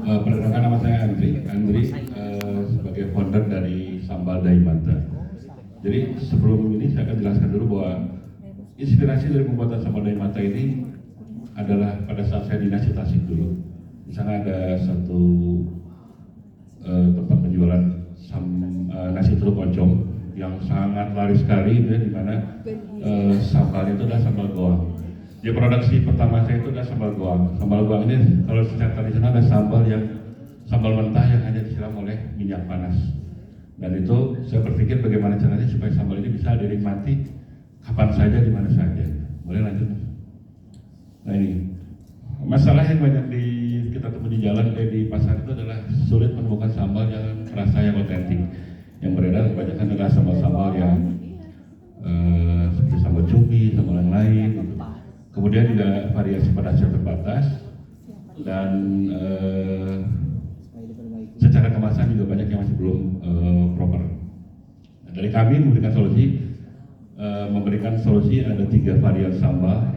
Perkenalkan, nama saya Andri, sebagai founder dari Sambal Daimata. Jadi sebelum ini saya akan jelaskan dulu bahwa inspirasi dari pembuatan Sambal Daimata ini adalah pada saat saya dinas di Tasik dulu. Di sana ada satu tempat penjualan nasi telur oncom yang sangat laris sekali, di mana sambalnya itu adalah sambal goang. Di produksi pertama saya itu adalah sambal goang. Sambal goang ini kalau secara tradisional ada sambal mentah yang hanya disiram oleh minyak panas. Dan itu saya berpikir bagaimana caranya supaya sambal ini bisa dinikmati kapan saja, di mana saja. Boleh lanjut? Nah ini masalah yang banyak kita temui di jalan di pasar itu adalah sulit menemukan sambal yang rasa yang otentik. Yang beredar kebanyakan adalah sambal-sambal yang seperti sambal cumi, sambal yang lain. Gitu. Kemudian juga variasi pedasnya terbatas dan secara kemasan juga banyak yang masih belum proper. Nah, dari kami memberikan solusi ada 3 varian sambal.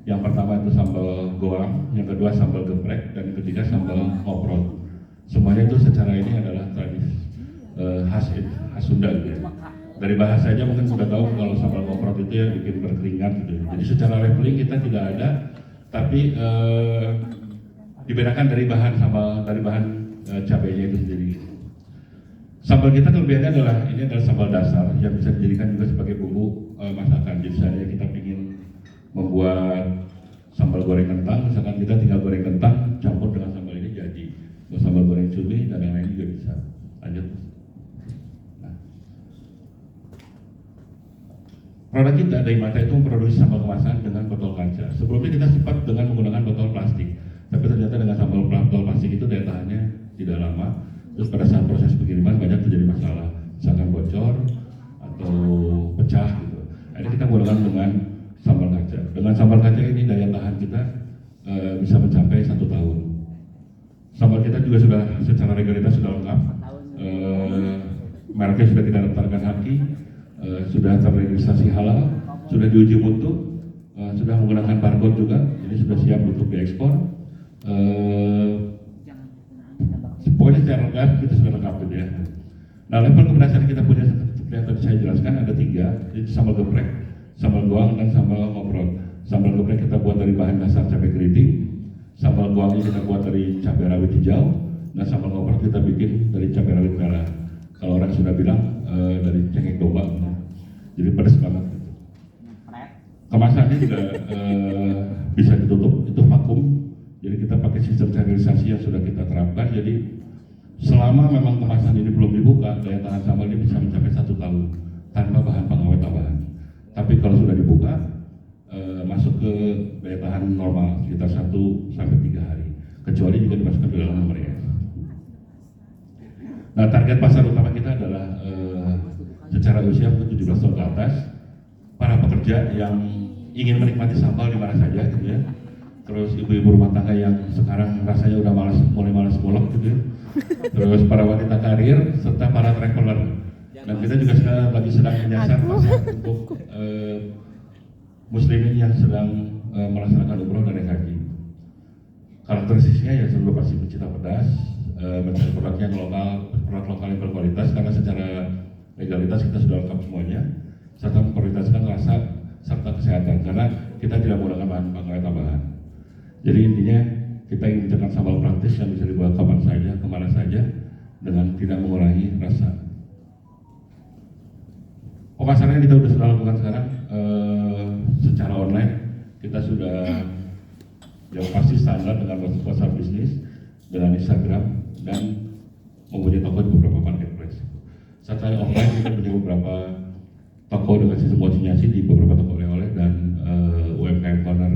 Yang pertama itu sambal goang, yang kedua sambal geprek, dan yang ketiga sambal ngoprot. Semuanya itu secara ini adalah tradisi khas Sunda gitu ya. Dari bahasanya mungkin sudah tahu kalau sambal ngoprot itu ya bikin berkeringat gitu. Jadi secara leveling kita tidak ada, tapi dibedakan dari bahan cabainya itu sendiri. Sambal kita kelebihannya adalah ini adalah sambal dasar yang bisa dijadikan juga sebagai bumbu masakan. Jadi misalnya kita ingin membuat sambal goreng kentang, misalkan kita tinggal goreng kentang campur dengan sambal ini jadi. Mau sambal goreng cumi dan yang lain juga bisa. Lanjut. Nah. Produk kita Daimata itu memproduksi sambal kemasan dengan botol kaca. Sebelumnya kita sempat dengan menggunakan botol plastik, tapi ternyata dengan sambal botol plastik itu daya tahannya tidak lama. Terus pada saat proses pengiriman banyak terjadi masalah, misalkan bocor atau pecah gitu. Akhirnya kita menggunakan dengan sambal kaca. Dengan sambal kaca ini daya tahan kita bisa mencapai 1 tahun. Sambal kita juga sudah secara legalitas sudah lengkap. Mereknya sudah kita daftarkan HAKI, sudah terregistrasi halal, sudah diuji mutu, sudah menggunakan barcode juga, jadi sudah siap untuk diekspor. Pokoknya secara lengkap kita sudah lengkap gitu ya. Nah, level keberhasilan kita punya seperti yang tadi saya jelaskan ada 3, yaitu sambal geprek, sambal goang, dan sambal ngoprot. Sambal geprek kita buat dari bahan dasar cabai keriting, sambal goangnya kita buat dari cabai rawit hijau, dan sambal ngoprot kita bikin dari cabai rawit merah. Kalau orang sudah bilang dari cengkeh domba, jadi pedas banget. Kemasannya juga bisa ditutup, itu vakum. Jadi kita pakai sistem sterilisasi yang sudah kita terapkan. Jadi selama memang kemasan ini belum dibuka, daya tahan sambal ini bisa mencapai 1 tahun tanpa bahan pengawet tambahan. Tapi kalau sudah dibuka, masuk ke daya tahan normal sekitar 1-3 hari, kecuali jika dimasukkan ke dalam merias. Nah, target pasar utama kita adalah secara usia 17 tahun ke atas, para pekerja yang ingin menikmati sambal di mana saja gitu ya. Terus ibu-ibu rumah tangga yang sekarang rasanya udah mulai malas mulek gitu ya. Terus para wanita karir serta para traveler. Dan kita juga sedang menyasar pasar untuk muslimin yang sedang melaksanakan umroh dan haji. Karakteristiknya ya selalu pasti pencinta pedas, mencari produk yang lokal, produk lokal yang berkualitas karena secara legalitas kita sudah lengkap semuanya, serta memprioritaskan rasa serta kesehatan karena kita tidak menggunakan bahan pengawet tambahan. Jadi intinya kita ingin menciptakan sambal praktis yang bisa dibuat kapan saja, kemana saja, dengan tidak mengurangi rasa. Pemasaran kita sudah lakukan sekarang secara online. Kita sudah yang pasti standar dengan WhatsApp bisnis, dengan Instagram, dan mempunyai toko di beberapa marketplace. Secara offline kita punya beberapa toko dengan sistem konsinyasi di beberapa toko oleh-oleh dan UMKM corner.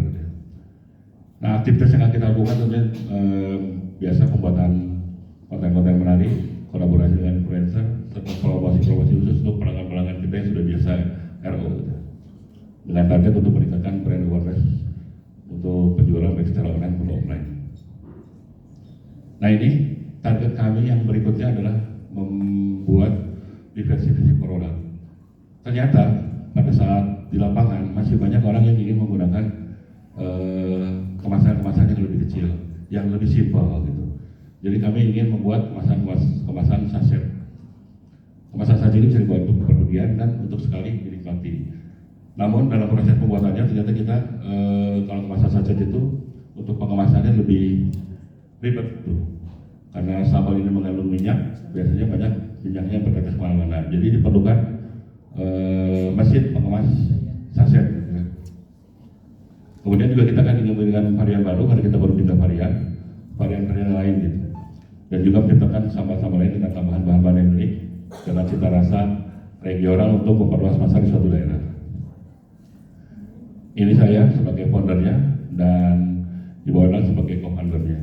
Nah, aktivitas yang akan kita lakukan tentunya biasa pembuatan konten-konten menarik, kolaborasi dengan influencer, serta promosi-promosi khusus untuk pelanggan-pelanggan kita yang sudah biasa RO. Dengan target untuk meningkatkan brand awareness untuk penjualan baik secara online maupun offline. Nah, ini target kami yang berikutnya adalah membuat diversifikasi produk. Ternyata pada saat di lapangan masih banyak orang yang ingin menggunakan kemasan-kemasan yang lebih kecil, yang lebih simpel gitu. Jadi kami ingin membuat kemasan saset. Kemasan saset ini bisa dibuat untuk keperluan dan untuk sekali dinikmati. Namun dalam proses pembuatannya ternyata kita kalau kemasan saset itu untuk pengemasannya lebih ribet gitu. Karena sambal ini mengandung minyak, biasanya banyak minyaknya yang bertetes kemana-mana. Jadi diperlukan mesin pengemas saset. Gitu. Kemudian juga kita akan ingin memberikan varian baru, karena kita baru 3 varian lain gitu. Dan juga menciptakan sambal-sambal lain dengan tambahan bahan-bahan yang unik dengan cita rasa regional untuk memperluas pasar di suatu daerah. Ini saya sebagai foundernya dan Ibu Onang sebagai co-foundernya.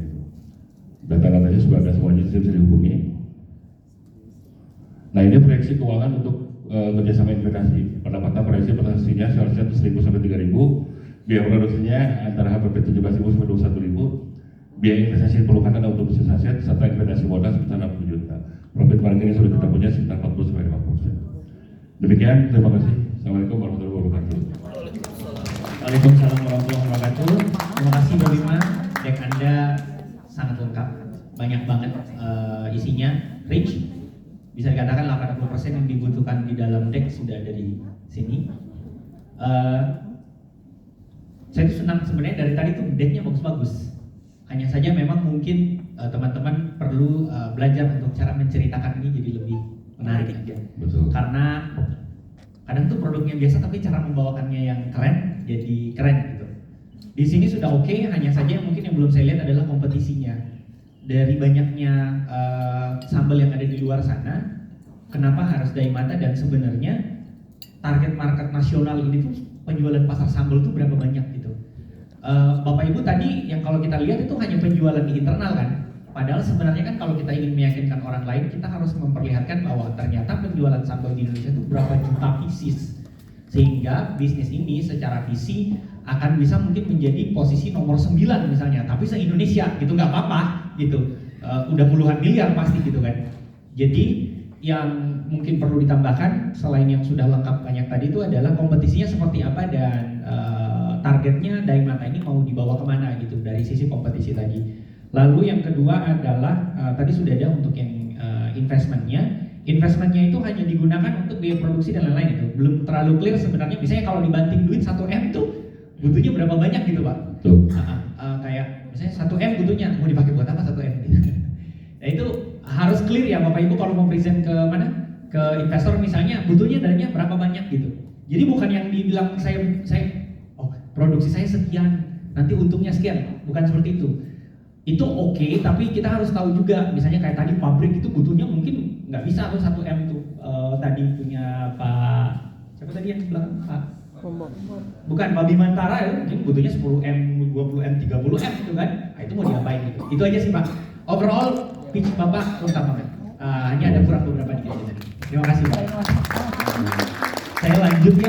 Data-datanya sudah ada semuanya, bisa dihubungi. Nah, ini proyeksi keuangan untuk kerjasama investasi. Pendapatan proyeksi investasinya seharusnya 1.000 sampai 3.000, biaya produksinya antara HPP 17.000 sampai 21.000. Biaya investasi yang diperlukan adalah untuk bisnis aset serta investasi modal sekitar 60 juta. Profit margin yang sudah kita punya sekitar 40 sampai 50%. Demikian, terima kasih. Assalamualaikum warahmatullahi wabarakatuh. Waalaikumsalam warahmatullahi wabarakatuh. Terima kasih Mbak Bima. Deck Anda sangat lengkap, banyak banget isinya, rich. Bisa dikatakan 80% yang dibutuhkan di dalam deck sudah ada di sini. Saya tuh senang sebenarnya dari tadi tuh decknya bagus-bagus. Hanya saja memang mungkin teman-teman perlu belajar untuk cara menceritakan ini jadi lebih menarik aja. Betul. Karena kadang tuh produknya biasa tapi cara membawakannya yang keren jadi keren gitu. Di sini sudah oke, hanya saja mungkin yang belum saya lihat adalah kompetisinya. Dari banyaknya sambal yang ada di luar sana, kenapa harus Daimata dan sebenarnya target market nasional ini tuh penjualan pasar sambal tuh berapa banyak gitu. Bapak Ibu tadi yang kalau kita lihat itu hanya penjualan di internal kan, padahal sebenarnya kan kalau kita ingin meyakinkan orang lain kita harus memperlihatkan bahwa ternyata penjualan sambal di Indonesia itu berapa juta pieces, sehingga bisnis ini secara visi akan bisa mungkin menjadi posisi nomor 9 misalnya, tapi se-Indonesia gitu nggak apa-apa gitu, udah puluhan miliar pasti gitu kan. Jadi yang mungkin perlu ditambahkan selain yang sudah lengkap banyak tadi itu adalah kompetisinya seperti apa dan targetnya Daimata ini mau dibawa kemana gitu dari sisi kompetisi tadi. Lalu yang kedua adalah tadi sudah ada untuk yang investmentnya itu hanya digunakan untuk biaya produksi dan lain-lain itu belum terlalu clear sebenarnya. Misalnya kalau dibanting duit 1M tuh butuhnya berapa banyak gitu Pak? Kayak misalnya 1M butuhnya mau dipakai buat apa 1M gitu. Nah itu harus clear ya Bapak Ibu kalau mau present ke mana? Ke investor misalnya butuhnya dananya berapa banyak gitu. Jadi bukan yang dibilang saya produksi saya sekian, nanti untungnya sekian, bukan seperti itu. Itu oke, tapi kita harus tahu juga, misalnya kayak tadi pabrik itu butuhnya mungkin nggak bisa tuh 1M tuh. Tadi punya Pak, siapa tadi yang di belakang? Pak? Bukan, Pak Bimantara ya, mungkin butuhnya 10M, 20M, 30M gitu kan. Nah itu mau diapain gitu. Itu aja sih Pak. Overall, pitch Bapak lengkap banget. Hanya ada kurang beberapa dikit aja tadi. Terima kasih Pak. Saya lanjut ya.